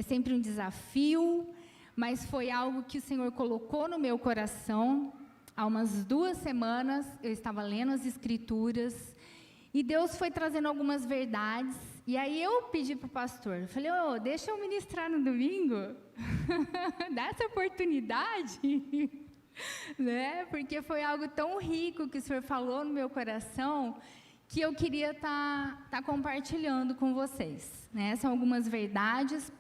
é sempre um desafio, mas foi algo que o Senhor colocou no meu coração. Há umas 2 semanas, eu estava lendo as Escrituras, e Deus foi trazendo algumas verdades, e aí eu pedi para o pastor, falei, deixa eu ministrar no domingo, dá essa oportunidade, né? Porque foi algo tão rico que o Senhor falou no meu coração, que eu queria tá compartilhando com vocês, né? São algumas verdades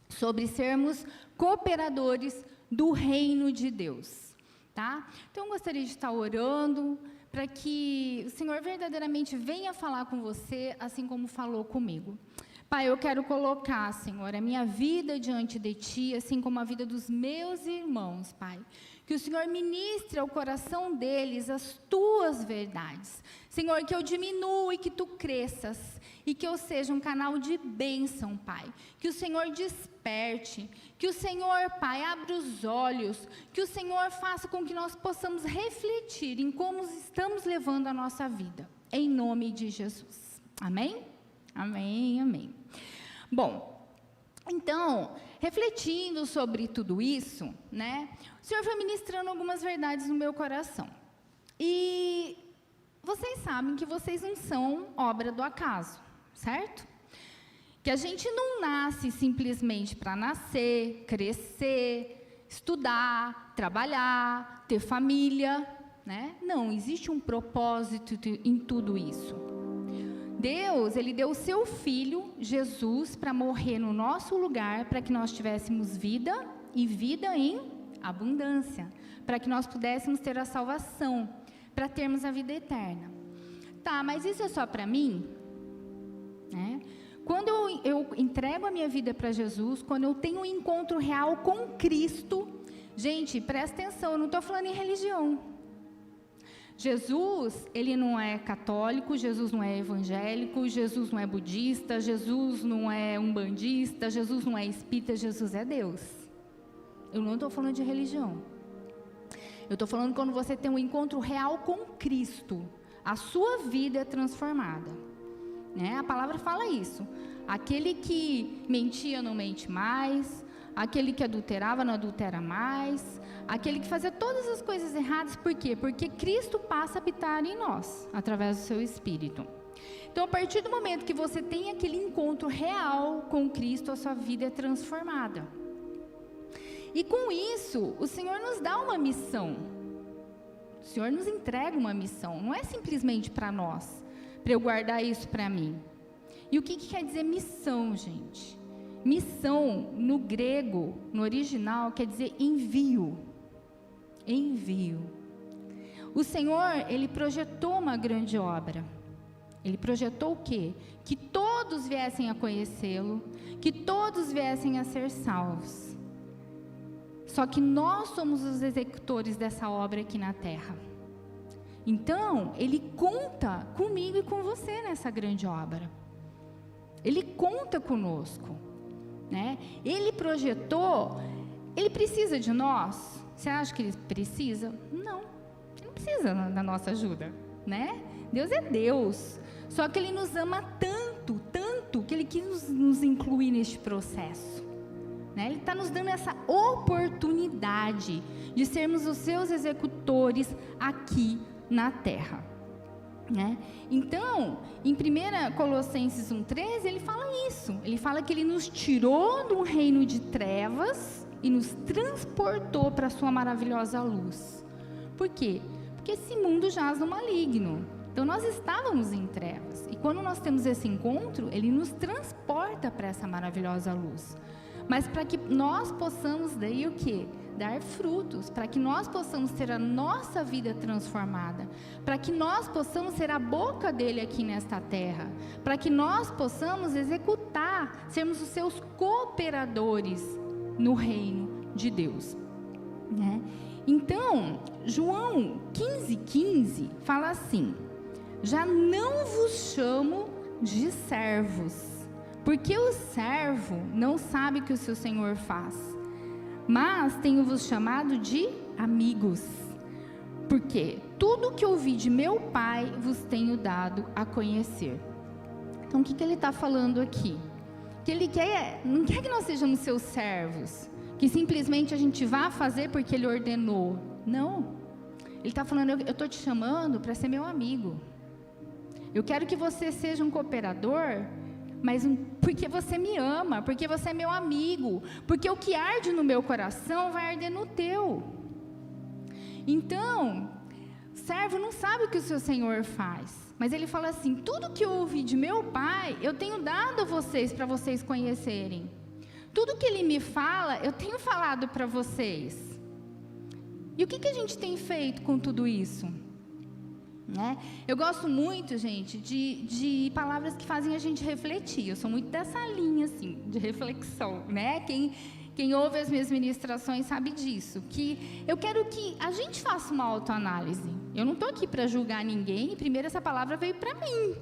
sobre sermos cooperadores do reino de Deus, tá? Então, eu gostaria de estar orando para que o Senhor verdadeiramente venha falar com você, assim como falou comigo. Pai, eu quero colocar, Senhor, a minha vida diante de Ti, assim como a vida dos meus irmãos, Pai. Que o Senhor ministre ao coração deles as Tuas verdades. Senhor, que eu diminua e que Tu cresças, e que eu seja um canal de bênção, Pai. Que o Senhor desperte, que o Senhor, Pai, abra os olhos, que o Senhor faça com que nós possamos refletir em como estamos levando a nossa vida, em nome de Jesus. Amém? Amém, amém. Bom, então, refletindo sobre tudo isso, né, o Senhor foi ministrando algumas verdades no meu coração. E vocês sabem que vocês não são obra do acaso, certo? Que a gente não nasce simplesmente para nascer, crescer, estudar, trabalhar, ter família, né? Não, existe um propósito em tudo isso. Deus, Ele deu o seu Filho, Jesus, para morrer no nosso lugar, para que nós tivéssemos vida e vida em abundância, para que nós pudéssemos ter a salvação, para termos a vida eterna. Tá, mas isso é só para mim? Né? Quando eu entrego a minha vida para Jesus, quando eu tenho um encontro real com Cristo, gente, presta atenção, eu não estou falando em religião. Jesus, Ele não é católico, Jesus não é evangélico, Jesus não é budista, Jesus não é umbandista, Jesus não é espírita, Jesus é Deus. Eu não estou falando de religião. Eu estou falando quando você tem um encontro real com Cristo, a sua vida é transformada. Né? A palavra fala isso. Aquele que mentia não mente mais, aquele que adulterava não adultera mais, aquele que fazia todas as coisas erradas, por quê? Porque Cristo passa a habitar em nós, através do seu Espírito. Então, a partir do momento que você tem aquele encontro real com Cristo, a sua vida é transformada. E com isso, o Senhor nos dá uma missão. O Senhor nos entrega uma missão, não é simplesmente para nós, para eu guardar isso para mim. E o que quer dizer missão, gente? Missão, no grego, no original, quer dizer envio. Envio. O Senhor, Ele projetou uma grande obra. Ele projetou o quê? Que todos viessem a conhecê-lo, que todos viessem a ser salvos. Só que nós somos os executores dessa obra aqui na terra. Então, Ele conta comigo e com você nessa grande obra. Ele conta conosco, né? Ele projetou, Ele precisa de nós? Você acha que Ele precisa? Não, Ele não precisa da nossa ajuda, né? Deus é Deus, só que Ele nos ama tanto, tanto, que Ele quis nos incluir neste processo, né? Ele está nos dando essa oportunidade de sermos os seus executores aqui na terra, né? Então, em 1 Colossenses 1,13, ele fala isso. Ele fala que Ele nos tirou do reino de trevas e nos transportou para a sua maravilhosa luz. Por quê? Porque esse mundo jaz no maligno. Então, nós estávamos em trevas. E quando nós temos esse encontro, Ele nos transporta para essa maravilhosa luz. Mas para que nós possamos daí o quê? Dar frutos, para que nós possamos ter a nossa vida transformada, para que nós possamos ser a boca dele aqui nesta terra, para que nós possamos executar, sermos os seus cooperadores no reino de Deus, né? Então, João 15,15 fala assim: já não vos chamo de servos, porque o servo não sabe o que o seu senhor faz, mas tenho-vos chamado de amigos, porque tudo que ouvi de meu Pai vos tenho dado a conhecer. Então, o que ele está falando aqui? que Ele não quer que nós sejamos seus servos, que simplesmente a gente vá fazer porque Ele ordenou. Não. Ele está falando, eu estou te chamando para ser meu amigo. Eu quero que você seja um cooperador, mas porque você me ama, porque você é meu amigo, porque o que arde no meu coração vai arder no teu. Então, o servo não sabe o que o seu Senhor faz, mas ele fala assim, tudo que eu ouvi de meu Pai, eu tenho dado a vocês, para vocês conhecerem. Tudo que Ele me fala, eu tenho falado para vocês. E o que a gente tem feito com tudo isso? Né? Eu gosto muito, gente, de palavras que fazem a gente refletir. Eu sou muito dessa linha, assim, de reflexão, né? Quem ouve as minhas ministrações sabe disso, que eu quero que a gente faça uma autoanálise. Eu não estou aqui para julgar ninguém, primeiro essa palavra veio para mim.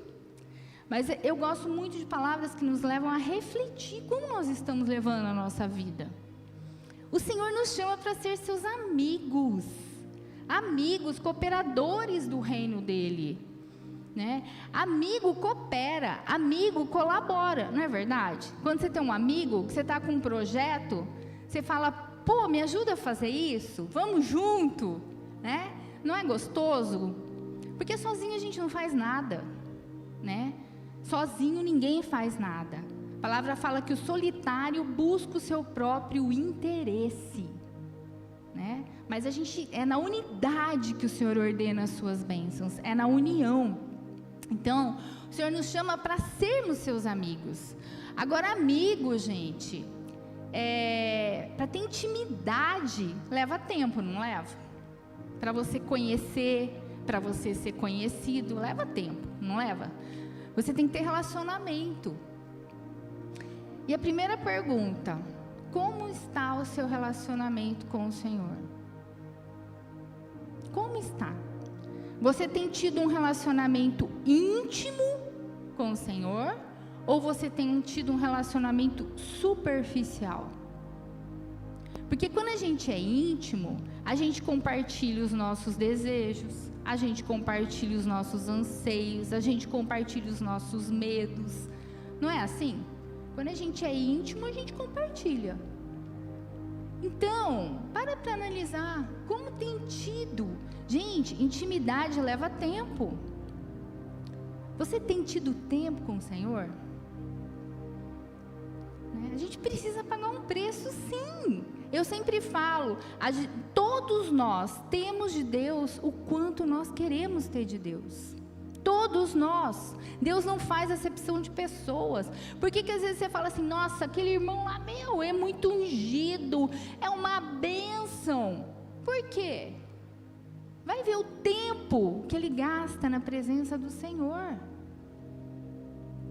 Mas eu gosto muito de palavras que nos levam a refletir como nós estamos levando a nossa vida. O Senhor nos chama para ser seus amigos. Amigos, cooperadores do reino dEle, né? Amigo coopera, amigo colabora, não é verdade? Quando você tem um amigo, que você está com um projeto, você fala, pô, me ajuda a fazer isso, vamos junto, né? Não é gostoso? Porque sozinho a gente não faz nada, né? Sozinho ninguém faz nada. A palavra fala que o solitário busca o seu próprio interesse, né? Mas a gente, é na unidade que o Senhor ordena as suas bênçãos, é na união. Então, o Senhor nos chama para sermos seus amigos. Agora, amigo, gente, para ter intimidade, leva tempo, não leva? Para você conhecer, para você ser conhecido, leva tempo, não leva? Você tem que ter relacionamento. E a primeira pergunta, como está o seu relacionamento com o Senhor? Como está? Você tem tido um relacionamento íntimo com o Senhor? Ou você tem tido um relacionamento superficial? Porque quando a gente é íntimo, a gente compartilha os nossos desejos, a gente compartilha os nossos anseios, a gente compartilha os nossos medos. Não é assim? Quando a gente é íntimo, a gente compartilha. Então, para analisar como tem tido. Gente, intimidade leva tempo. Você tem tido tempo com o Senhor? A gente precisa pagar um preço, sim. Eu sempre falo, todos nós temos de Deus o quanto nós queremos ter de Deus. Todos nós. Deus não faz acepção de pessoas. Por que às vezes você fala assim, nossa, aquele irmão lá, é muito ungido, é uma bênção. Por quê? Vai ver o tempo que ele gasta na presença do Senhor.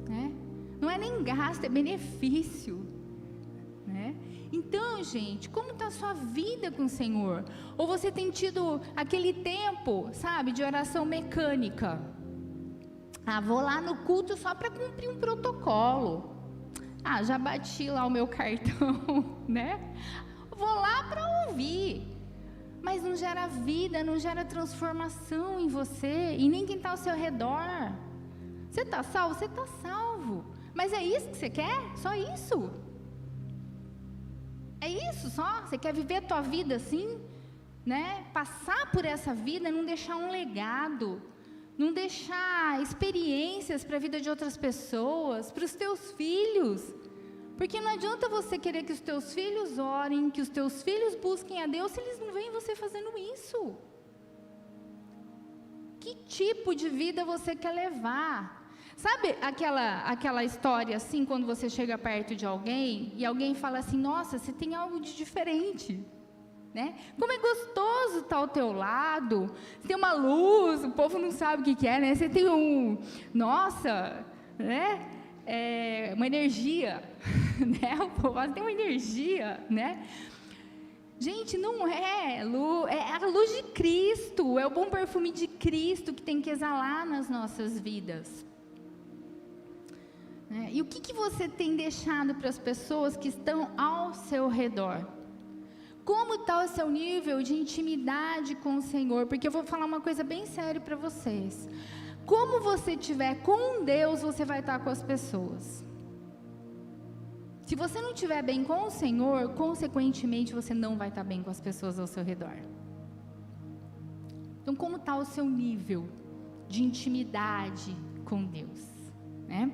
Né? Não é nem gasto, é benefício. Né? Então, gente, como está a sua vida com o Senhor? Ou você tem tido aquele tempo, sabe, de oração mecânica? Vou lá no culto só para cumprir um protocolo. Já bati lá o meu cartão, né? Vou lá para ouvir. Mas não gera vida, não gera transformação em você e nem quem está ao seu redor. Você está salvo? Você está salvo. Mas é isso que você quer? Só isso? É isso só? Você quer viver a tua vida assim? Né? Passar por essa vida, não deixar um legado, não deixar experiências para a vida de outras pessoas, para os teus filhos. Porque não adianta você querer que os teus filhos orem, que os teus filhos busquem a Deus, se eles não veem você fazendo isso. Que tipo de vida você quer levar? Sabe aquela história assim, quando você chega perto de alguém, e alguém fala assim, nossa, você tem algo de diferente, né? Como é gostoso estar ao teu lado, você tem uma luz, o povo não sabe o que é, né? Você tem nossa, né? Uma energia, né? O povo tem uma energia, né? Gente, não é luz, é a luz de Cristo, é o bom perfume de Cristo que tem que exalar nas nossas vidas. E o que você tem deixado para as pessoas que estão ao seu redor? Como está o seu nível de intimidade com o Senhor? Porque eu vou falar uma coisa bem séria para vocês. Como você estiver com Deus, você vai estar com as pessoas. Se você não estiver bem com o Senhor, consequentemente você não vai estar bem com as pessoas ao seu redor. Então, como está o seu nível de intimidade com Deus, né?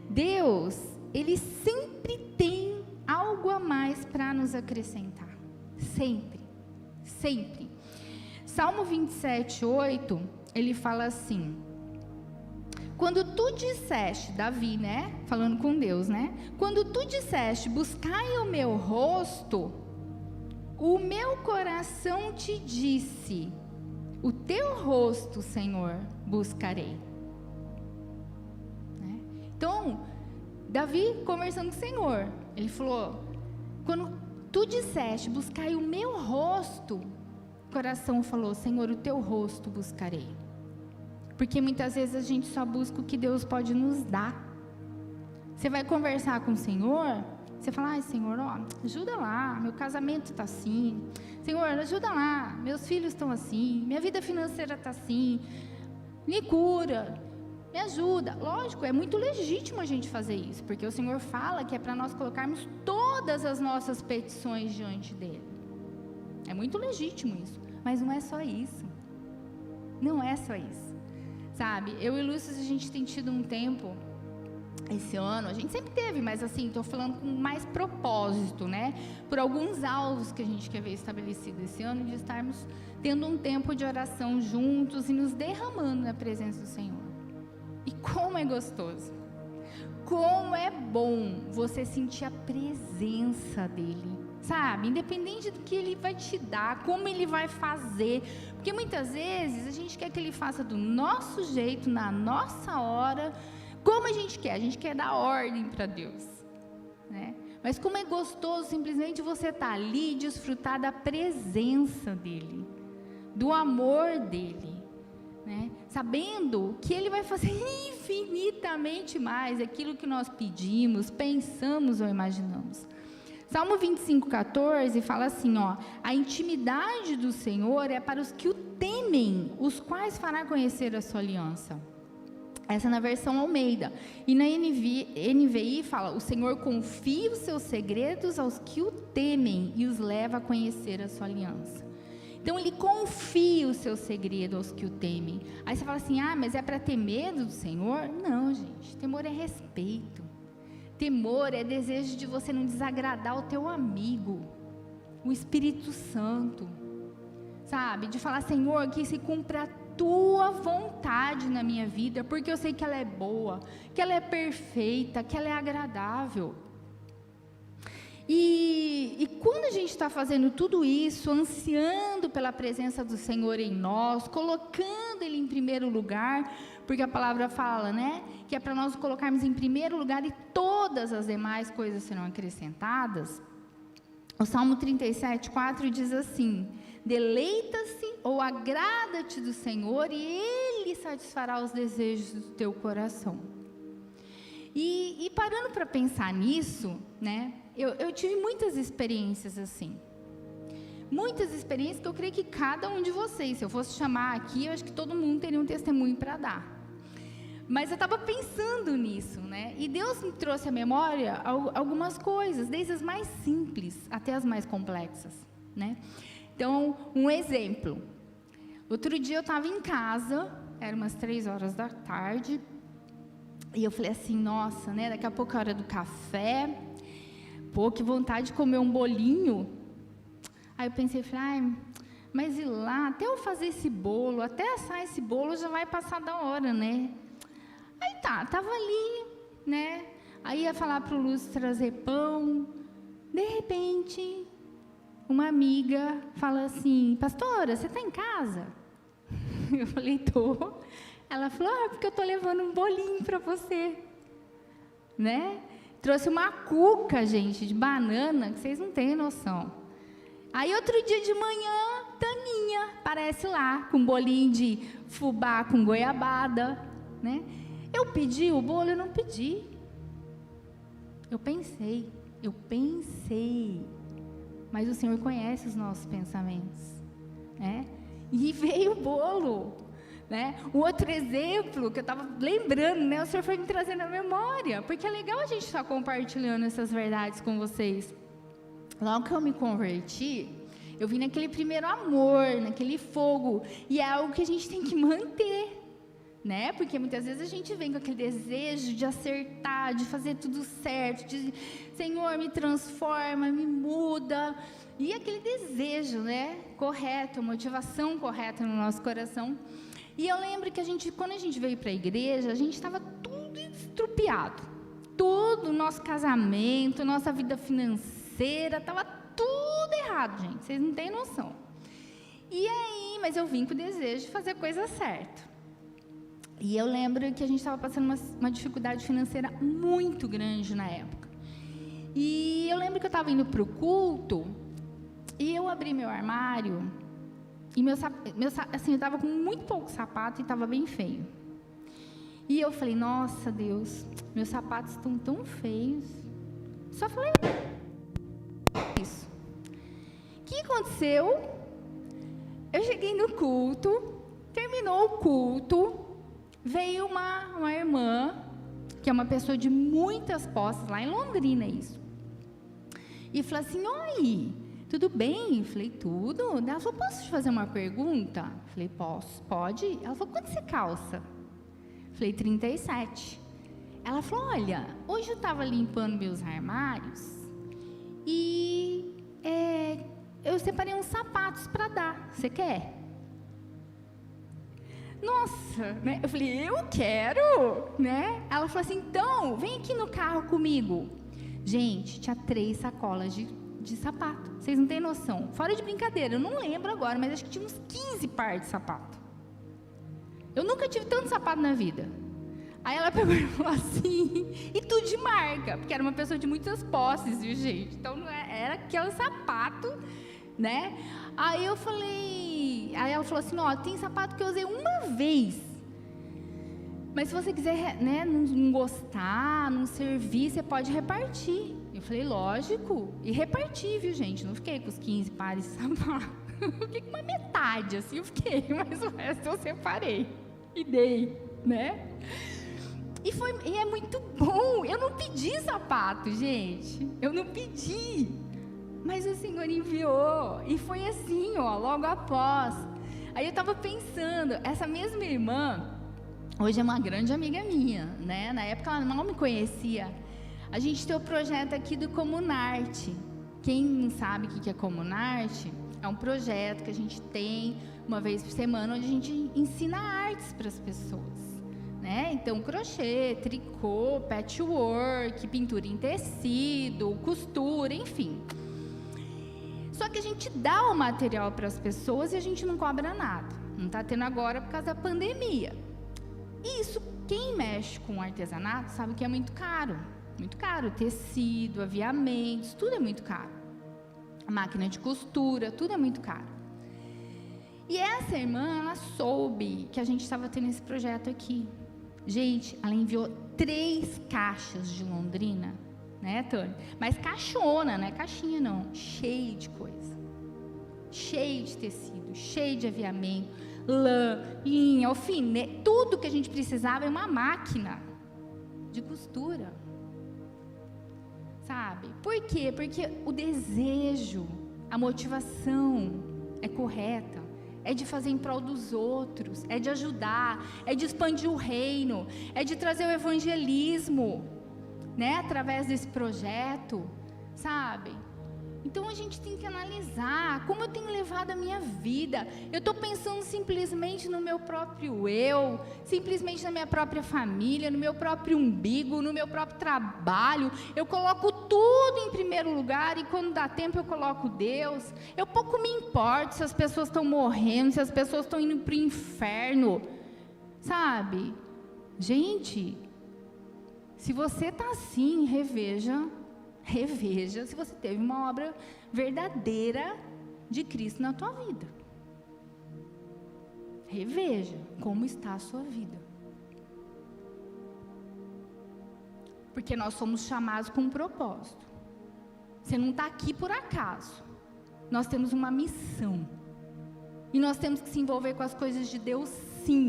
Deus, Ele sempre tem algo a mais para nos acrescentar. Sempre, sempre. Salmo 27:8, ele fala assim: quando tu disseste, Davi, né? Falando com Deus, né? Quando tu disseste, buscai o meu rosto, o meu coração te disse, o teu rosto, Senhor, buscarei. Né? Então, Davi conversando com o Senhor, ele falou: quando tu disseste, buscai o meu rosto, o coração falou: Senhor, o teu rosto buscarei. Porque muitas vezes a gente só busca o que Deus pode nos dar. Você vai conversar com o Senhor, você fala: ai, Senhor, ó, ajuda lá, meu casamento está assim. Senhor, ajuda lá, meus filhos estão assim, minha vida financeira está assim, me cura, me ajuda. Lógico, é muito legítimo a gente fazer isso, porque o Senhor fala que é para nós colocarmos todas as nossas petições diante dEle. É muito legítimo isso, mas não é só isso. Não é só isso. Sabe, eu e Lúcio, a gente tem tido um tempo, esse ano, a gente sempre teve, mas assim, estou falando com mais propósito, né? Por alguns alvos que a gente quer ver estabelecido esse ano, de estarmos tendo um tempo de oração juntos e nos derramando na presença do Senhor. E como é gostoso, como é bom você sentir a presença dEle, sabe? Independente do que Ele vai te dar, como Ele vai fazer, porque muitas vezes a gente quer que Ele faça do nosso jeito, na nossa hora, como a gente quer dar ordem para Deus, né? Mas como é gostoso simplesmente você estar ali e desfrutar da presença dEle, do amor dEle, né? Sabendo que Ele vai fazer infinitamente mais aquilo que nós pedimos, pensamos ou imaginamos. Salmo 25:14 fala assim, ó: a intimidade do Senhor é para os que o temem, os quais fará conhecer a sua aliança. Essa é na versão Almeida. E na NVI fala: o Senhor confia os seus segredos aos que o temem e os leva a conhecer a sua aliança. Então Ele confia o seu segredo aos que o temem. Aí você fala assim: ah, mas é para ter medo do Senhor? Não, gente, temor é respeito. Temor é desejo de você não desagradar o teu amigo, o Espírito Santo, sabe? De falar: Senhor, que se cumpra a tua vontade na minha vida, porque eu sei que ela é boa, que ela é perfeita, que ela é agradável. E quando a gente está fazendo tudo isso, ansiando pela presença do Senhor em nós, colocando Ele em primeiro lugar, porque a palavra fala, né, que é para nós colocarmos em primeiro lugar e todas as demais coisas serão acrescentadas. O Salmo 37:4 diz assim: deleita-se ou agrada-te do Senhor e Ele satisfará os desejos do teu coração. E parando para pensar nisso, né, eu tive muitas experiências assim. Muitas experiências que eu creio que cada um de vocês, se eu fosse chamar aqui, eu acho que todo mundo teria um testemunho para dar. Mas eu estava pensando nisso, né? E Deus me trouxe à memória algumas coisas, desde as mais simples até as mais complexas, né? Então, um exemplo. Outro dia eu estava em casa, era umas 3 horas da tarde, e eu falei assim: nossa, né? Daqui a pouco é a hora do café, pô, que vontade de comer um bolinho. Aí eu pensei, falei: mas e lá, até eu fazer esse bolo, até assar esse bolo, já vai passar da hora, né? Aí tava ali, né? Aí ia falar para o Lúcio trazer pão. De repente, uma amiga fala assim: pastora, você está em casa? Eu falei: tô. Ela falou: porque eu estou levando um bolinho para você, né? Trouxe uma cuca, gente, de banana, que vocês não têm noção. Aí outro dia de manhã, Taninha aparece lá, com um bolinho de fubá com goiabada, né? Eu pedi o bolo? Eu não pedi. Eu pensei, mas o Senhor conhece os nossos pensamentos, né? E veio o bolo, Né? Um outro exemplo que eu estava lembrando, né? O Senhor foi me trazendo na memória, porque é legal a gente estar compartilhando essas verdades com vocês. Logo que eu me converti, eu vim naquele primeiro amor, naquele fogo, e é algo que a gente tem que manter, né? Porque muitas vezes a gente vem com aquele desejo de acertar, de fazer tudo certo, de Senhor, me transforma, me muda, e aquele desejo, né? Correto, motivação correta no nosso coração. E eu lembro que quando a gente veio para a igreja, a gente estava tudo estrupiado. Tudo, nosso casamento, nossa vida financeira, estava tudo errado, gente. Vocês não têm noção. E aí, mas eu vim com o desejo de fazer a coisa certa. E eu lembro que a gente estava passando uma dificuldade financeira muito grande na época. E eu lembro que eu estava indo para o culto, e eu abri meu armário... E assim, eu estava com muito pouco sapato e estava bem feio. E eu falei, nossa Deus, meus sapatos estão tão feios. Só falei isso. O que aconteceu? Eu cheguei no culto, terminou o culto, veio uma irmã, que é uma pessoa de muitas posses, lá em Londrina isso. E falou assim, oi... Tudo bem? Eu falei, tudo. Ela falou, posso te fazer uma pergunta? Eu falei, posso, pode? Ela falou, quanto você calça? Eu falei, 37. Ela falou, olha, hoje eu estava limpando meus armários e eu separei uns sapatos para dar. Você quer? Nossa, né? Eu falei, eu quero, né? Ela falou assim, então, vem aqui no carro comigo. Gente, tinha 3 sacolas de sapato, vocês não têm noção, fora de brincadeira, eu não lembro agora, mas acho que tinha uns 15 pares de sapato. Eu nunca tive tanto sapato na vida. Aí ela pegou e falou assim, e tudo de marca, porque era uma pessoa de muitas posses, viu, gente? Então não era aquele sapato, né? Aí ela falou assim, ó, tem sapato que eu usei uma vez, mas se você quiser, né, não gostar, não servir, você pode repartir. Eu falei, lógico, e reparti, viu, gente? Não fiquei com os 15 pares de sapato. Eu fiquei com uma metade, assim, eu fiquei, mas o resto eu separei e dei, né? E é muito bom. Eu não pedi sapato, gente. Eu não pedi. Mas o Senhor enviou. E foi assim, ó, logo após. Aí eu estava pensando, essa mesma irmã, hoje é uma grande amiga minha, né? Na época ela mal me conhecia. A gente tem o projeto aqui do Comunarte. Quem não sabe o que é Comunarte, é um projeto que a gente tem uma vez por semana, onde a gente ensina artes para as pessoas, né? Então, crochê, tricô, patchwork, pintura em tecido, costura, enfim. Só que a gente dá o material para as pessoas e a gente não cobra nada. Não está tendo agora por causa da pandemia. Isso, quem mexe com artesanato sabe que é muito caro. Muito caro, tecido, aviamentos, tudo é muito caro. A máquina de costura, tudo é muito caro. E essa irmã, ela soube que a gente estava tendo esse projeto aqui. Gente, ela enviou 3 caixas de Londrina, né, Tânia? Mas caixona, não é caixinha não, cheio de coisa. Cheio de tecido, cheio de aviamento, lã, linha, alfinete, tudo que a gente precisava é uma máquina de costura. Sabe? Por quê? Porque o desejo, a motivação é correta, é de fazer em prol dos outros, é de ajudar, é de expandir o reino, é de trazer o evangelismo, né? Através desse projeto, sabe? Então a gente tem que analisar como eu tenho levado a minha vida. Eu estou pensando simplesmente no meu próprio eu, simplesmente na minha própria família, no meu próprio umbigo, no meu próprio trabalho. Eu coloco tudo em primeiro lugar e quando dá tempo eu coloco Deus. Eu pouco me importo se as pessoas estão morrendo, se as pessoas estão indo para o inferno, sabe? Gente, se você está assim, reveja se você teve uma obra verdadeira de Cristo na tua vida. Reveja como está a sua vida. Porque nós somos chamados com um propósito. Você não está aqui por acaso. Nós temos uma missão. E nós temos que se envolver com as coisas de Deus, sim.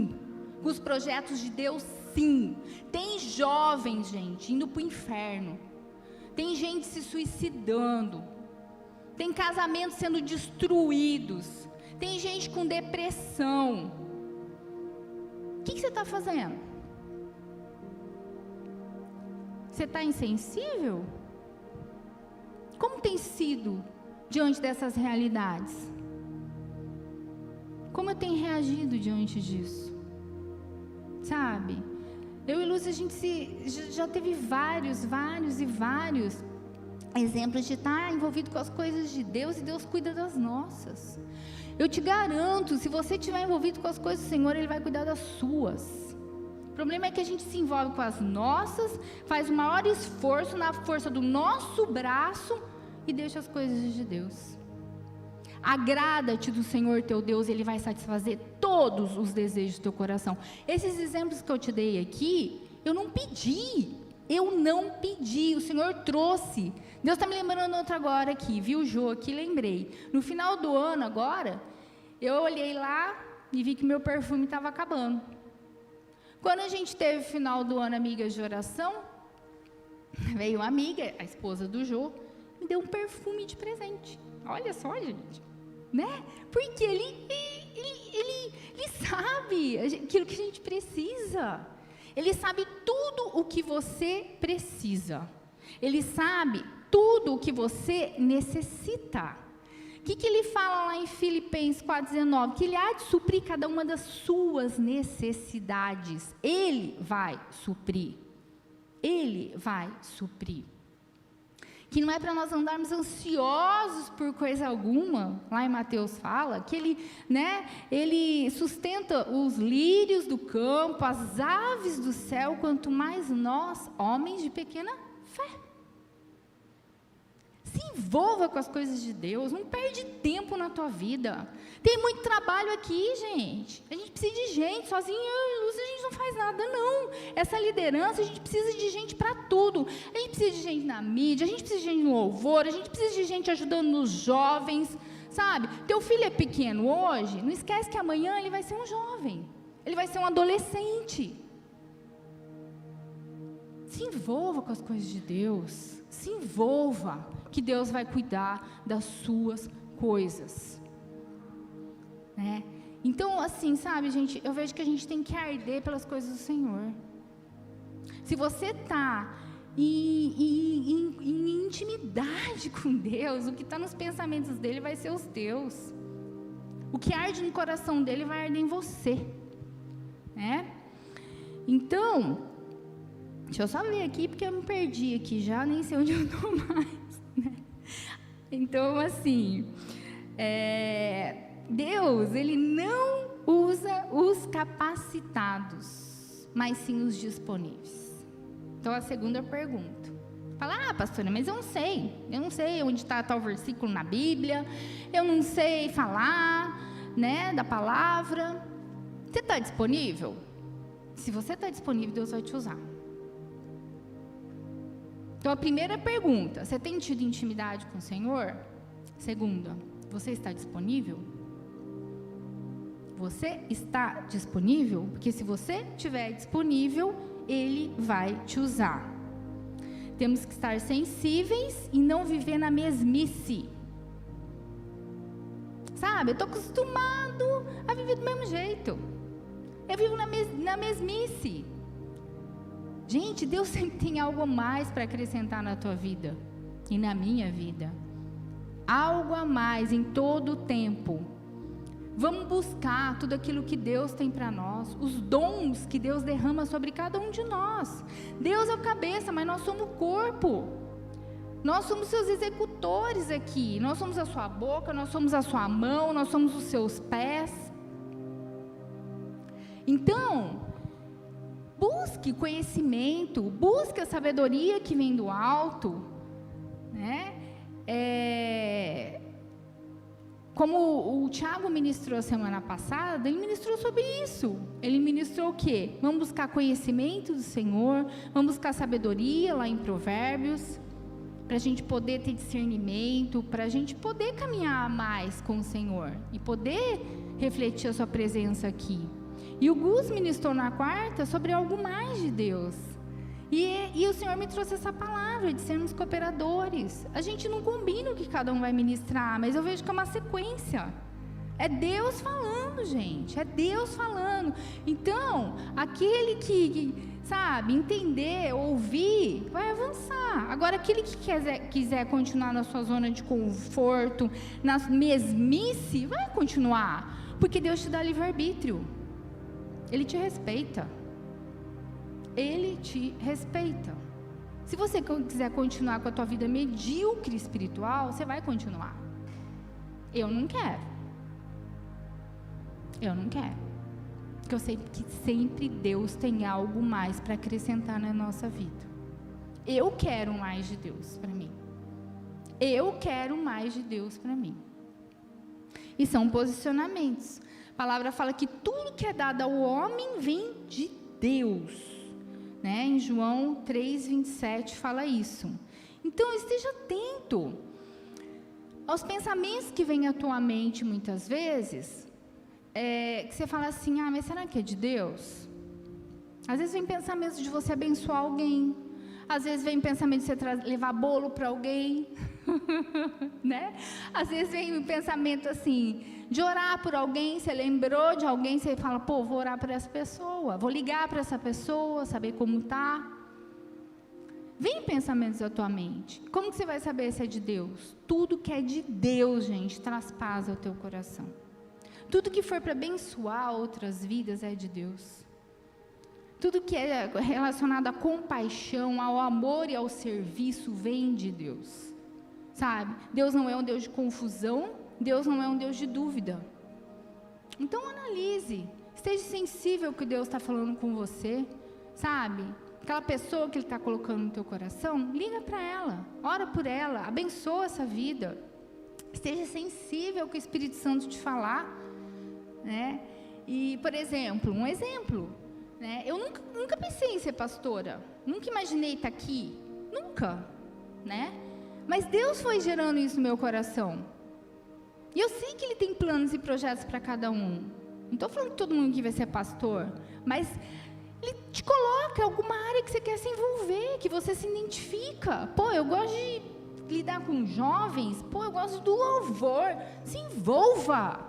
Com os projetos de Deus, sim. Tem jovens, gente, indo para o inferno. Tem gente se suicidando. Tem casamentos sendo destruídos. Tem gente com depressão. O que você está fazendo? Você está insensível? Como tem sido diante dessas realidades? Como eu tenho reagido diante disso? Sabe? Eu e Lúcia, a gente já teve vários exemplos de estar envolvido com as coisas de Deus, e Deus cuida das nossas. Eu te garanto, se você estiver envolvido com as coisas do Senhor, Ele vai cuidar das suas. O problema é que a gente se envolve com as nossas, faz o maior esforço na força do nosso braço e deixa as coisas de Deus. Agrada-te do Senhor teu Deus, Ele vai satisfazer todos os desejos do teu coração. Esses exemplos que eu te dei aqui, eu não pedi, o Senhor trouxe. Deus está me lembrando outra agora aqui, viu, Jô, aqui lembrei. No final do ano agora, eu olhei lá e vi que meu perfume estava acabando. Quando a gente teve final do ano amigas de oração, veio uma amiga, a esposa do Jô, me deu um perfume de presente. Olha só, gente, né? Porque ele sabe aquilo que a gente precisa. Ele sabe tudo o que você precisa. Ele sabe tudo o que você necessita. O que ele fala lá em Filipenses 4,19? Que Ele há de suprir cada uma das suas necessidades. Ele vai suprir. Ele vai suprir. Que não é para nós andarmos ansiosos por coisa alguma. Lá em Mateus fala que Ele sustenta os lírios do campo, as aves do céu, quanto mais nós, homens de pequena fé. Se envolva com as coisas de Deus, não perde tempo na tua vida. Tem muito trabalho aqui, gente. A gente precisa de gente, sozinho eu e Lúcia a gente não faz nada, não. Essa liderança, a gente precisa de gente para tudo. A gente precisa de gente na mídia, a gente precisa de gente no louvor, a gente precisa de gente ajudando os jovens, sabe? Teu filho é pequeno hoje, não esquece que amanhã ele vai ser um jovem, ele vai ser um adolescente. Se envolva com as coisas de Deus, se envolva, que Deus vai cuidar das suas coisas, né? Então, assim, sabe, gente, eu vejo que a gente tem que arder pelas coisas do Senhor. Se você está em intimidade com Deus, o que está nos pensamentos dele vai ser os teus. O que arde no coração dele vai arder em você, né? Então, deixa eu só ler aqui, porque eu me perdi aqui já, nem sei onde eu estou mais, né? Então, assim, Deus, Ele não usa os capacitados, mas sim os disponíveis. Então, a segunda pergunta. Fala, pastora, mas eu não sei onde está tal versículo na Bíblia, eu não sei falar, né, da palavra. Você está disponível? Se você está disponível, Deus vai te usar. Então, a primeira pergunta, você tem tido intimidade com o Senhor? Segunda, você está disponível? Você está disponível? Porque se você estiver disponível, Ele vai te usar. Temos que estar sensíveis e não viver na mesmice. Sabe, eu estou acostumado a viver do mesmo jeito. Eu vivo na mesmice. Gente, Deus sempre tem algo a mais para acrescentar na tua vida e na minha vida. Algo a mais em todo o tempo. Vamos buscar tudo aquilo que Deus tem para nós, os dons que Deus derrama sobre cada um de nós. Deus é o cabeça, mas nós somos o corpo. Nós somos seus executores aqui. Nós somos a sua boca, nós somos a sua mão, nós somos os seus pés. Então, busque conhecimento, busque a sabedoria que vem do alto, né? Como o Tiago ministrou semana passada, ele ministrou sobre isso. Ele ministrou o quê? Vamos buscar conhecimento do Senhor, vamos buscar sabedoria lá em Provérbios, para a gente poder ter discernimento, para a gente poder caminhar mais com o Senhor e poder refletir a sua presença aqui. E o Gus ministrou na quarta sobre algo mais de Deus. E o Senhor me trouxe essa palavra de sermos cooperadores. A gente não combina o que cada um vai ministrar, mas eu vejo que é uma sequência. É Deus falando, gente. É Deus falando. Então, aquele que sabe, entender, ouvir, vai avançar. Agora, aquele que quiser continuar na sua zona de conforto, na mesmice, vai continuar. Porque Deus te dá livre-arbítrio. Ele te respeita. Ele te respeita. Se você quiser continuar com a tua vida medíocre espiritual, você vai continuar. Eu não quero. Eu não quero. Porque eu sei que sempre Deus tem algo mais para acrescentar na nossa vida. Eu quero mais de Deus para mim. Eu quero mais de Deus para mim. E são posicionamentos. A palavra fala que tudo que é dado ao homem vem de Deus. Né? Em João 3:27 fala isso. Então esteja atento aos pensamentos que vêm à tua mente muitas vezes. Que você fala assim, mas será que é de Deus? Às vezes vem pensamentos de você abençoar alguém, às vezes vem pensamento de você levar bolo para alguém, né? Às vezes vem um pensamento assim, de orar por alguém, você lembrou de alguém, você fala, vou orar por essa pessoa, vou ligar para essa pessoa, saber como está. Vem pensamentos da tua mente. Como que você vai saber se é de Deus? Tudo que é de Deus, gente, traz paz ao teu coração. Tudo que for para abençoar outras vidas é de Deus. Tudo que é relacionado à compaixão, ao amor e ao serviço vem de Deus. Sabe? Deus não é um Deus de confusão, Deus não é um Deus de dúvida. Então analise, esteja sensível ao que Deus está falando com você, sabe? Aquela pessoa que Ele está colocando no teu coração, liga para ela, ora por ela, abençoa essa vida. Esteja sensível ao que o Espírito Santo te falar. Né? E, por exemplo, né? Eu nunca pensei em ser pastora, nunca imaginei estar aqui, nunca, né? Mas Deus foi gerando isso no meu coração, e eu sei que Ele tem planos e projetos para cada um. Não estou falando que todo mundo aqui vai ser pastor, mas Ele te coloca em alguma área que você quer se envolver, que você se identifica. Eu gosto de lidar com jovens, eu gosto do louvor. Se envolva.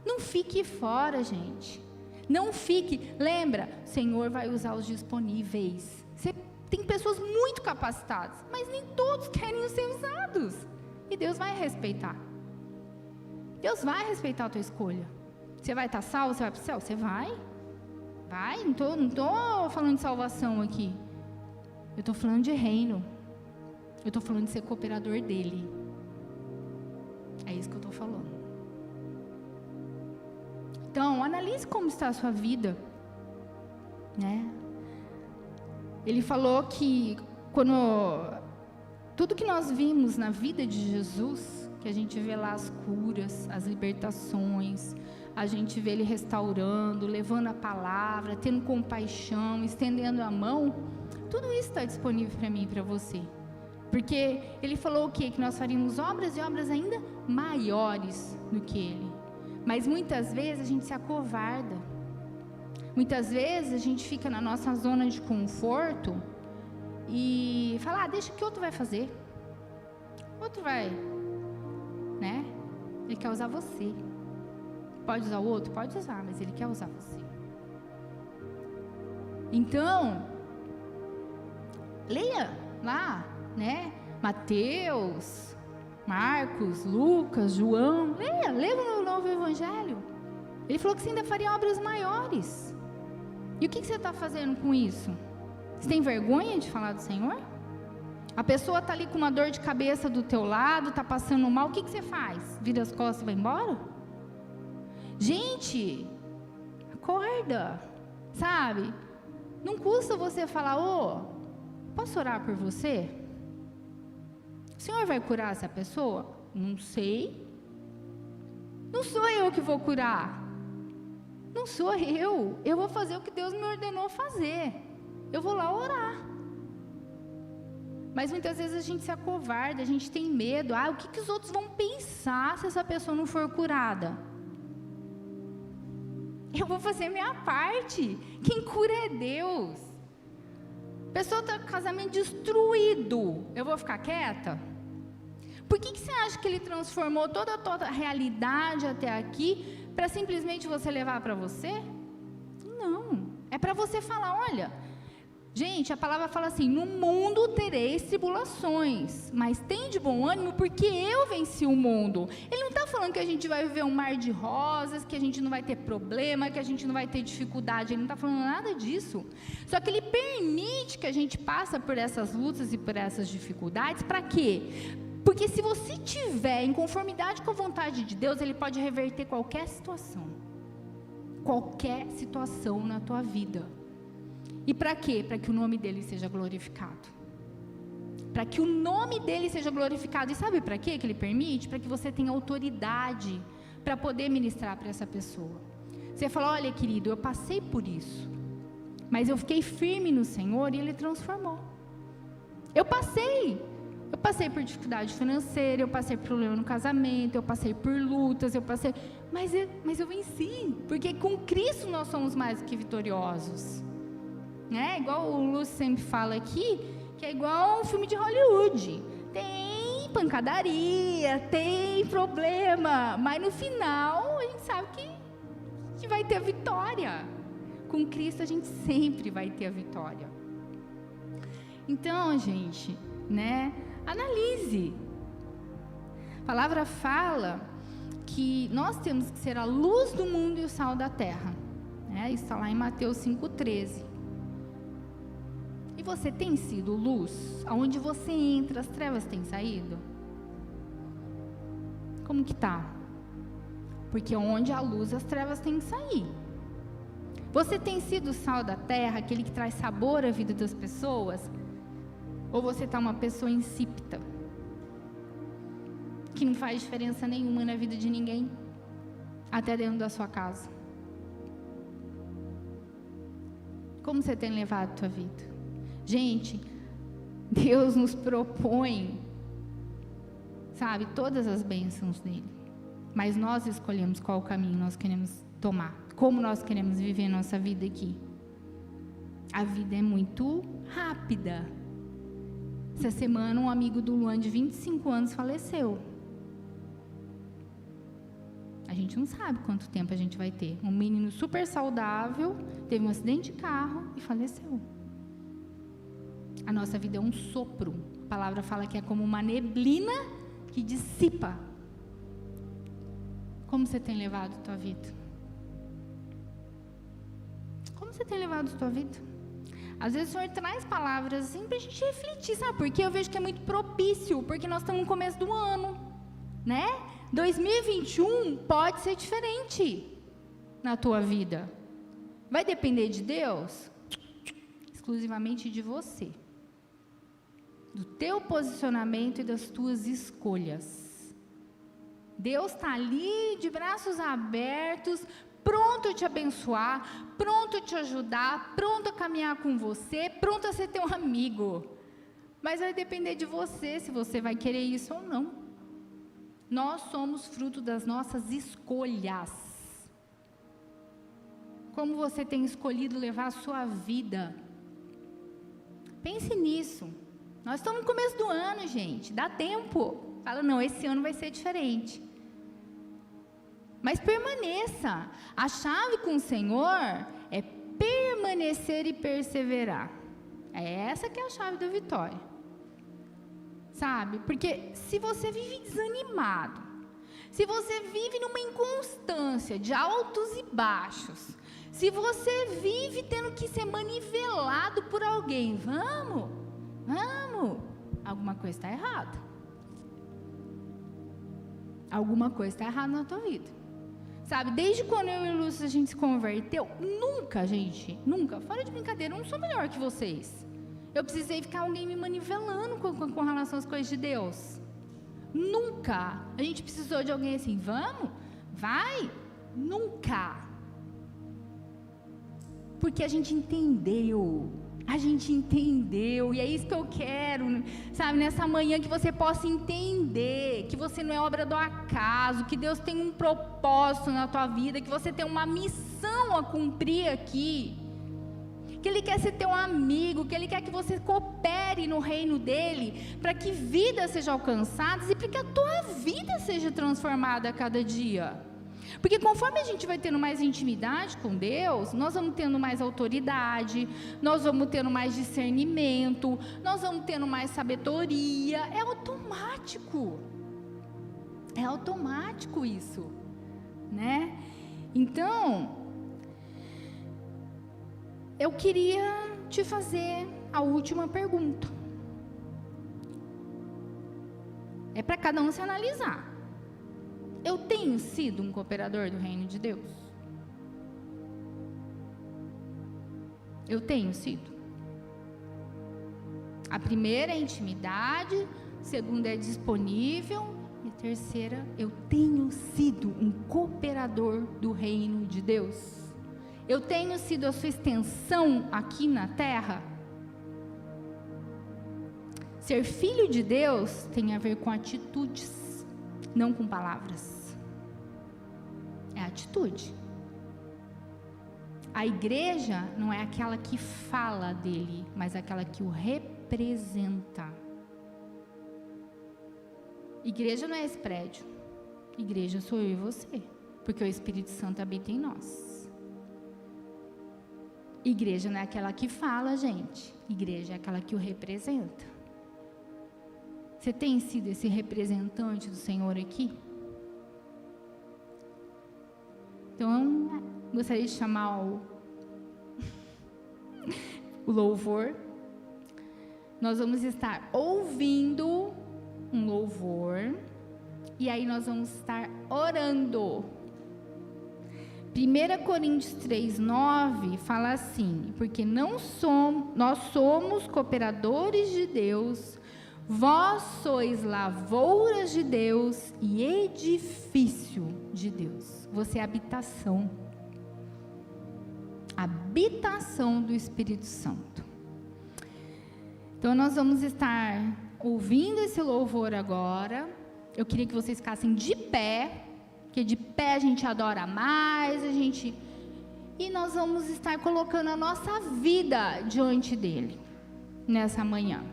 Não fique fora, gente. Não fique. Lembra, o Senhor vai usar os disponíveis. Você tem pessoas muito capacitadas, mas nem todos querem ser usados. E Deus vai respeitar. Deus vai respeitar a tua escolha. Você vai estar salvo, você vai para o céu? Você vai. Vai, não tô falando de salvação aqui. Eu estou falando de reino. Eu estou falando de ser cooperador dele. É isso que eu estou falando. Então, analise como está a sua vida, né? Ele falou que tudo que nós vimos na vida de Jesus, que a gente vê lá as curas, as libertações, a gente vê Ele restaurando, levando a palavra, tendo compaixão, estendendo a mão, tudo isso está disponível para mim e para você. Porque Ele falou o quê? Que nós faríamos obras e obras ainda maiores do que Ele. Mas muitas vezes a gente se acovarda. Muitas vezes a gente fica na nossa zona de conforto e fala, deixa que outro vai fazer. Outro vai, né? Ele quer usar você. Pode usar o outro? Pode usar, mas Ele quer usar você. Então, leia lá, né? Mateus, Marcos, Lucas, João, leia no Novo Evangelho. Ele falou que você ainda faria obras maiores. E o que você está fazendo com isso? Você tem vergonha de falar do Senhor? A pessoa está ali com uma dor de cabeça do teu lado, está passando mal, o que você faz? Vira as costas e vai embora? Gente, acorda, sabe? Não custa você falar, posso orar por você? O Senhor vai curar essa pessoa? Não sei. Não sou eu que vou curar. Não sou eu. Eu vou fazer o que Deus me ordenou fazer. Eu vou lá orar. Mas muitas vezes a gente se acovarda, a gente tem medo. O que os outros vão pensar se essa pessoa não for curada? eu vou fazer a minha parte. Quem cura é Deus. A pessoa está com o casamento destruído, eu vou ficar quieta? Por que você acha que ele transformou toda a realidade até aqui para simplesmente você levar para você? Não, é para você falar, olha, gente, a palavra fala assim, no mundo tereis tribulações, mas tem de bom ânimo porque eu venci o mundo. Ele não está falando que a gente vai viver um mar de rosas, que a gente não vai ter problema, que a gente não vai ter dificuldade, ele não está falando nada disso. Só que ele permite que a gente passe por essas lutas e por essas dificuldades, para quê? Porque se você estiver em conformidade com a vontade de Deus, Ele pode reverter qualquer situação na tua vida. E para quê? Para que o nome dEle seja glorificado. Para que o nome dEle seja glorificado. E sabe para quê que Ele permite? Para que você tenha autoridade para poder ministrar para essa pessoa. Você fala, olha querido, eu passei por isso, mas eu fiquei firme no Senhor e Ele transformou. Eu passei por dificuldade financeira, eu passei por problema no casamento, eu passei por lutas, mas eu venci, porque com Cristo nós somos mais do que vitoriosos, né? Igual o Lúcio sempre fala aqui, que é igual um filme de Hollywood, tem pancadaria, tem problema, mas no final a gente sabe que a gente vai ter a vitória, com Cristo a gente sempre vai ter a vitória. Então, gente, né? Analise. A palavra fala que nós temos que ser a luz do mundo e o sal da terra, né? Isso está lá em Mateus 5,13. E você tem sido luz? Aonde você entra, as trevas têm saído? Como que está? Porque onde há luz, as trevas têm que sair. Você tem sido o sal da terra, aquele que traz sabor à vida das pessoas? Ou você está uma pessoa insípida, que não faz diferença nenhuma na vida de ninguém, até dentro da sua casa? Como você tem levado a tua vida? Gente, Deus nos propõe, sabe, todas as bênçãos dele, mas nós escolhemos qual caminho nós queremos tomar, como nós queremos viver nossa vida aqui. A vida é muito rápida. Essa semana um amigo do Luan de 25 anos faleceu. A gente não sabe quanto tempo a gente vai ter. Um menino super saudável, teve um acidente de carro e faleceu. A nossa vida é um sopro. A palavra fala que é como uma neblina que dissipa. Como você tem levado a tua vida? Como você tem levado a tua vida? Às vezes o Senhor traz palavras assim para a gente refletir, sabe? Porque eu vejo que é muito propício, porque nós estamos no começo do ano, né? 2021 pode ser diferente na tua vida. Vai depender de Deus? Exclusivamente de você, do teu posicionamento e das tuas escolhas. Deus está ali de braços abertos, pronto a te abençoar, pronto a te ajudar, pronto a caminhar com você, pronto a ser teu amigo. Mas vai depender de você, se você vai querer isso ou não. Nós somos fruto das nossas escolhas. Como você tem escolhido levar a sua vida? Pense nisso. Nós estamos no começo do ano, gente, dá tempo. Fala, não, esse ano vai ser diferente. Mas permaneça. A chave com o Senhor é permanecer e perseverar. É essa que é a chave da vitória. Sabe? Porque se você vive desanimado, se você vive numa inconstância de altos e baixos, se você vive tendo que ser manivelado por alguém, vamos, alguma coisa está errada. Alguma coisa está errada na tua vida. Sabe, desde quando eu e o Lúcio a gente se converteu, nunca, fora de brincadeira, eu não sou melhor que vocês. Eu precisei ficar alguém me manivelando com relação às coisas de Deus. Nunca. A gente precisou de alguém assim, vamos, vai, nunca. Porque a gente entendeu A gente entendeu, e é isso que eu quero, sabe, nessa manhã, que você possa entender que você não é obra do acaso, que Deus tem um propósito na tua vida, que você tem uma missão a cumprir aqui, que Ele quer ser teu amigo, que Ele quer que você coopere no reino dEle, para que vidas sejam alcançadas e para que a tua vida seja transformada a cada dia. Porque conforme a gente vai tendo mais intimidade com Deus, nós vamos tendo mais autoridade, nós vamos tendo mais discernimento, nós vamos tendo mais sabedoria. É automático isso, né? Então, eu queria te fazer a última pergunta. É para cada um se analisar. Eu tenho sido um cooperador do reino de Deus? Eu tenho sido. A primeira é intimidade, a segunda é disponível, e a terceira, eu tenho sido um cooperador do reino de Deus. Eu tenho sido a sua extensão aqui na terra? Ser filho de Deus tem a ver com atitudes, não com palavras. É atitude. A igreja não é aquela que fala dele, mas aquela que o representa. Igreja não é esse prédio. Igreja sou eu e você, porque o Espírito Santo habita em nós. Igreja não é aquela que fala, gente. Igreja é aquela que o representa. Você tem sido esse representante do Senhor aqui? Então, gostaria de chamar o louvor. Nós vamos estar ouvindo um louvor, e aí nós vamos estar orando. 1 Coríntios 3:9 fala assim: porque nós somos cooperadores de Deus, vós sois lavouras de Deus e edifício de Deus. Você é habitação do Espírito Santo. Então nós vamos estar ouvindo esse louvor agora. Eu queria que vocês ficassem de pé, porque de pé a gente adora mais, e nós vamos estar colocando a nossa vida diante dele nessa manhã.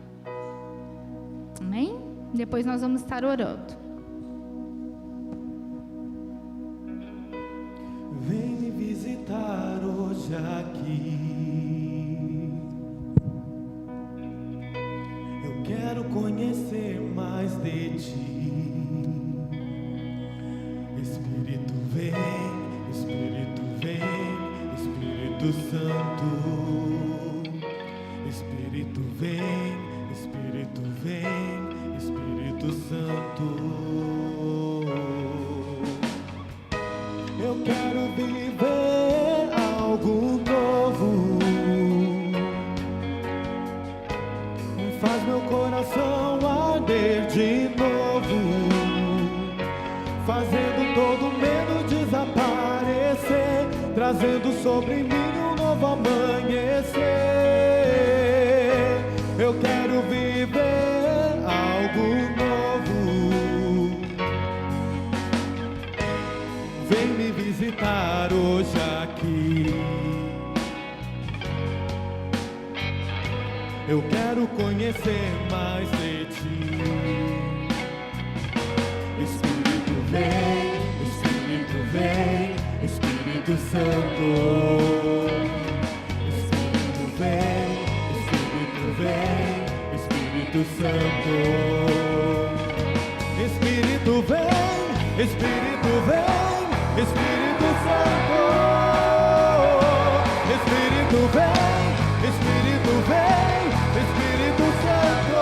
Amém? Depois nós vamos estar orando. Vem me visitar hoje aqui. Eu quero conhecer mais de ti. Espírito vem, Espírito Santo. Espírito vem, Espírito Santo. Eu quero viver algo novo. Faz meu coração arder de novo, fazendo todo medo desaparecer, trazendo sobre mim um novo amanhecer. Eu quero viver algo novo. Vem me visitar hoje aqui. Eu quero conhecer mais de ti. Espírito vem, Espírito Santo. Espírito vem, Espírito Santo. Espírito vem, Espírito Santo. Espírito vem, Espírito Santo.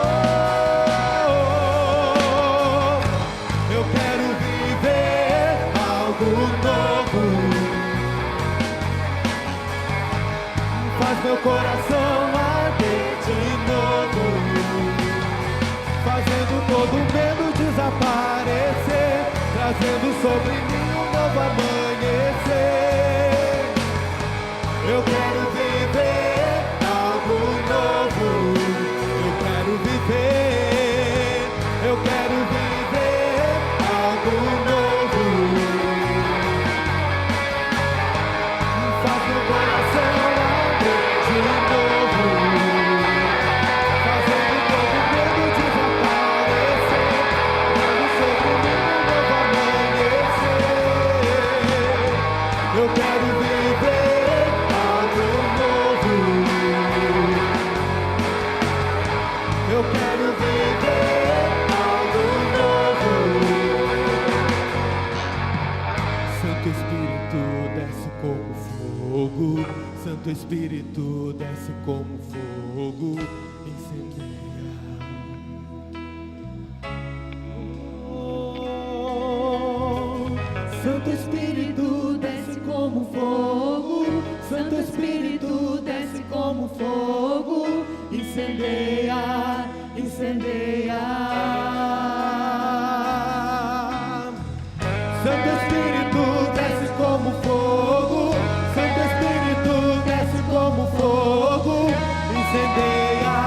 Eu quero viver algo novo. Faz meu coração arder de novo, fazendo todo medo desaparecer, trazendo sobre mim um novo amanhecer. Eu quero viver algo novo. Santo Espírito desce como fogo, incendeia. Santo Espírito desce como fogo, Santo Espírito desce como fogo, incendeia, incendeia. Santo Espírito desce como fogo, Santo Espírito desce como fogo, incendeia,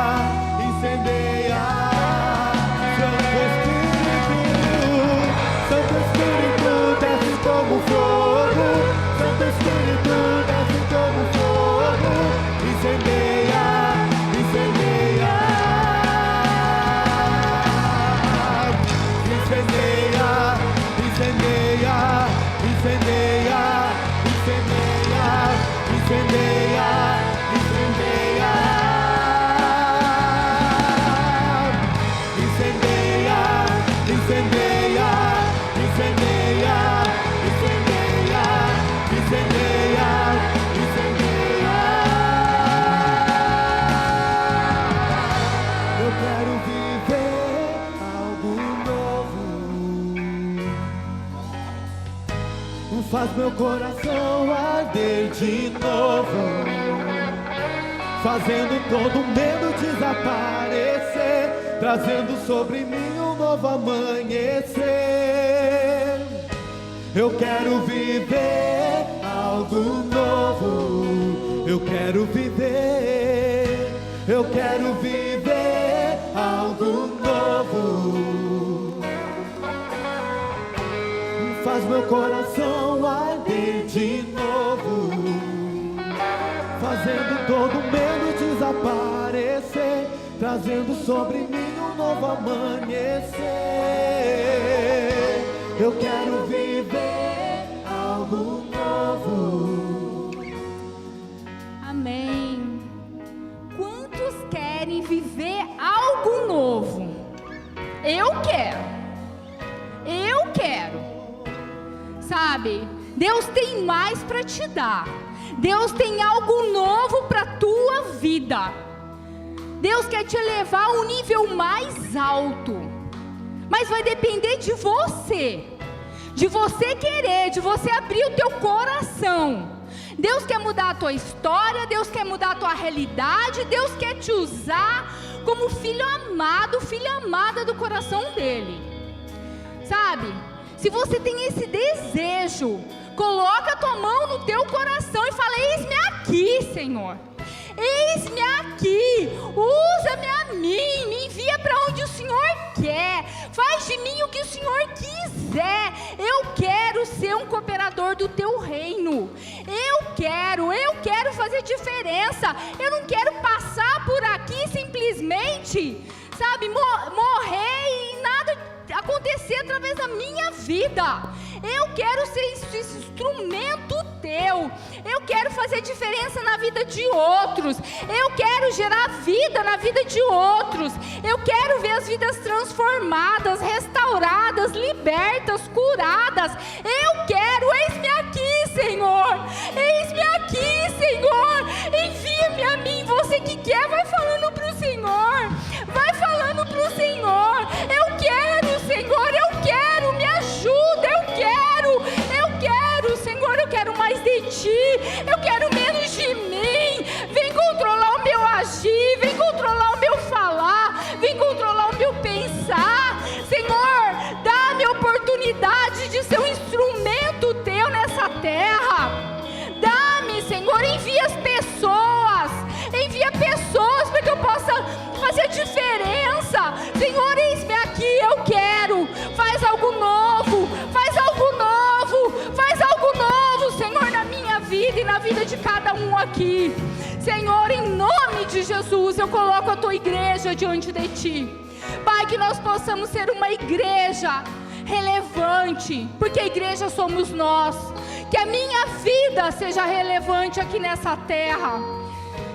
incendeia. Santo Espírito desce como fogo, Santo Espírito desce como fogo, incendeia, incendeia. Incendeia, incendeia, incendeia, incendeia, incendeia, incendeia. Incendeia, incendeia, incendeia, incendeia, incendeia, incendeia. Eu quero viver algo novo. Faz meu coração arder de novo, fazendo todo medo desaparecer, trazendo sobre mim um novo amanhecer. Eu quero viver algo novo, eu quero viver, eu quero viver algo novo. Faz meu coração arder de novo, fazendo todo medo desaparecer, trazendo sobre mim um novo amanhecer. Eu quero viver algo novo. Amém. Quantos querem viver algo novo? Eu quero. Eu quero. Sabe, Deus tem mais para te dar. Deus tem algo novo para a tua vida. Deus quer te levar a um nível mais alto. Mas vai depender de você. De você querer, de você abrir o teu coração. Deus quer mudar a tua história, Deus quer mudar a tua realidade, Deus quer te usar como filho amado, filha amada do coração dele. Sabe? Se você tem esse desejo, coloca a tua mão no teu coração e fala: eis-me aqui, Senhor. Eis-me aqui, usa-me a mim, me envia para onde o Senhor quer, faz de mim o que o Senhor quiser. Eu quero ser um cooperador do teu reino. Eu quero fazer diferença. Eu não quero passar por aqui simplesmente, sabe, morrer e nada acontecer através da minha vida. Eu quero ser esse instrumento teu. Eu quero fazer diferença na vida de outros. Eu quero gerar vida na vida de outros. Eu quero ver as vidas transformadas, restauradas, libertas, curadas. Eu quero, eis-me aqui, Senhor. Eis-me aqui, Senhor. Envia-me a mim. Você que quer, vai falando para o Senhor. Vai falando para o Senhor. Eu quero, Senhor, eu quero, me ajuda, eu quero, Senhor, eu quero mais de Ti, eu quero menos de mim. Vem controlar o meu agir, vem controlar o meu falar, vem controlar o meu pensar. Senhor, dá-me a oportunidade de ser um instrumento Teu nessa terra. Dá-me, Senhor, envia pessoas para que eu possa fazer diferença. Senhor, eis-me aqui, eu quero. Faz algo novo, Senhor, na minha vida e na vida de cada um aqui. Senhor, em nome de Jesus, eu coloco a Tua igreja diante de Ti. Pai, que nós possamos ser uma igreja relevante, porque a igreja somos nós. Que a minha vida seja relevante aqui nessa terra.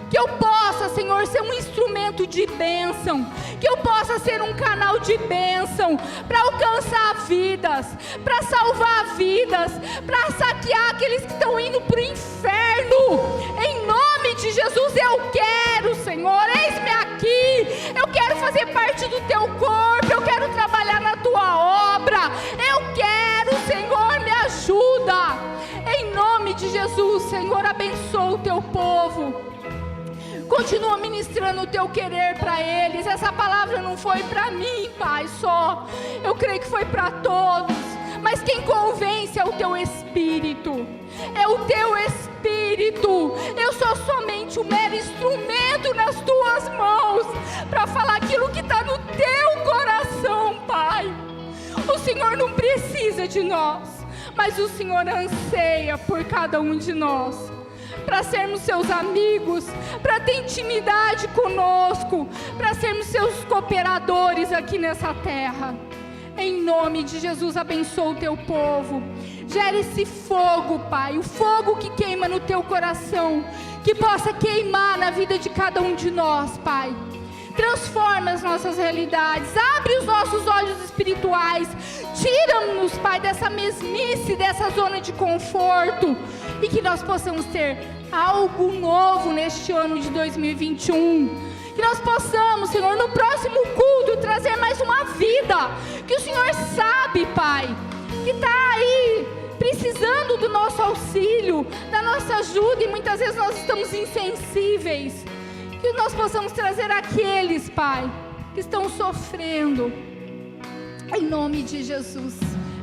Que eu possa, Senhor, ser um instrumento de bênção. Que eu possa ser um canal de bênção para alcançar vidas, para salvar vidas, para saquear aqueles que estão indo para o inferno. Em nome de Jesus, eu quero, Senhor, eis-me aqui, eu quero fazer parte do teu corpo, eu quero trabalhar na tua obra, eu quero, Senhor, me ajuda, em nome de Jesus, Senhor, abençoa o teu povo, continua ministrando o teu querer para eles. Essa palavra não foi para mim, Pai, só, eu creio que foi para todos, mas quem convence é o teu Espírito, é o teu Espírito. Eu sou somente um mero instrumento nas tuas mãos, para falar aquilo que está no teu coração, Pai. O Senhor não precisa de nós, mas o Senhor anseia por cada um de nós, para sermos seus amigos, para ter intimidade conosco, para sermos seus cooperadores aqui nessa terra. Em nome de Jesus, abençoa o teu povo, gera esse fogo, Pai, o fogo que queima no teu coração, que possa queimar na vida de cada um de nós, Pai. Transforma as nossas realidades, abre os nossos olhos espirituais, tira-nos, Pai, dessa mesmice, dessa zona de conforto, e que nós possamos ter algo novo neste ano de 2021, que nós possamos, Senhor, no próximo culto trazer mais uma vida, que o Senhor sabe, Pai, que está aí precisando do nosso auxílio, da nossa ajuda, e muitas vezes nós estamos insensíveis, que nós possamos trazer aqueles, Pai, que estão sofrendo, em nome de Jesus,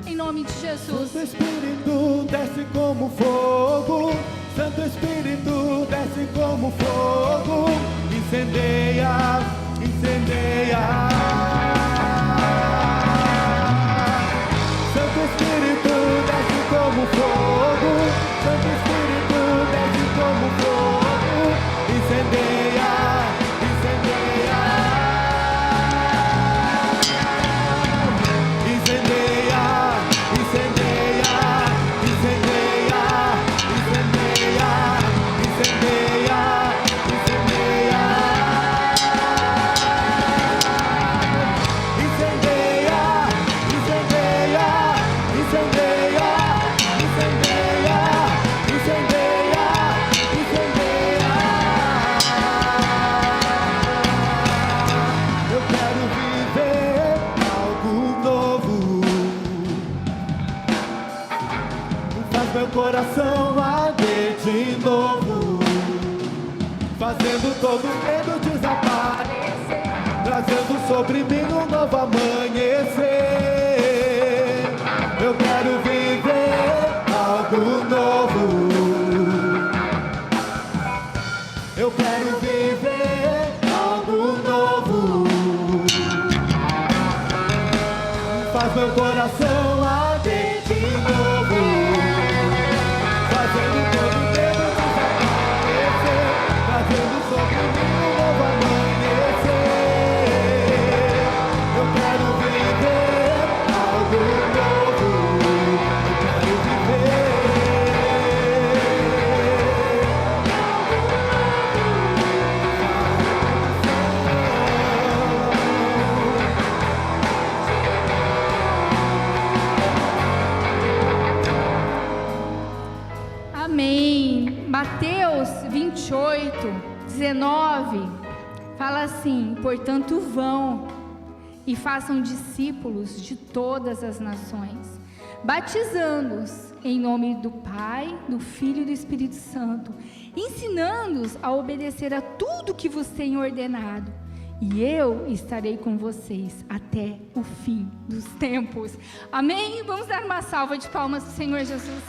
em nome de Jesus. Santo Espírito desce como fogo, Santo Espírito desce como fogo, incendeia, incendeia. Santo Espírito desce como fogo, Santo Espírito desce como fogo, incendeia, incendeia. Incendeia, incendeia, incendeia, incendeia, incendeia, incendeia. Incendeia, incendeia, incendeia, incendeia, incendeia, incendeia. Eu quero viver algo novo, faz meu coração arder de novo, fazendo todo medo desaparecer, trazendo sobre mim um novo amanhecer. Eu quero viver algo novo, eu quero viver algo novo, faz meu coração arder de novo, fazendo todo medo desaparecer, trazendo sobre mim um novo amanhecer. Eu quero viver algo novo, eu quero viver. Amém. Mateus 28, 19, fala assim: portanto vão e façam discípulos de todas as nações, batizando-os em nome do Pai, do Filho e do Espírito Santo, ensinando-os a obedecer a tudo que vos tenho ordenado. E eu estarei com vocês até o fim dos tempos. Amém? Vamos dar uma salva de palmas ao Senhor Jesus.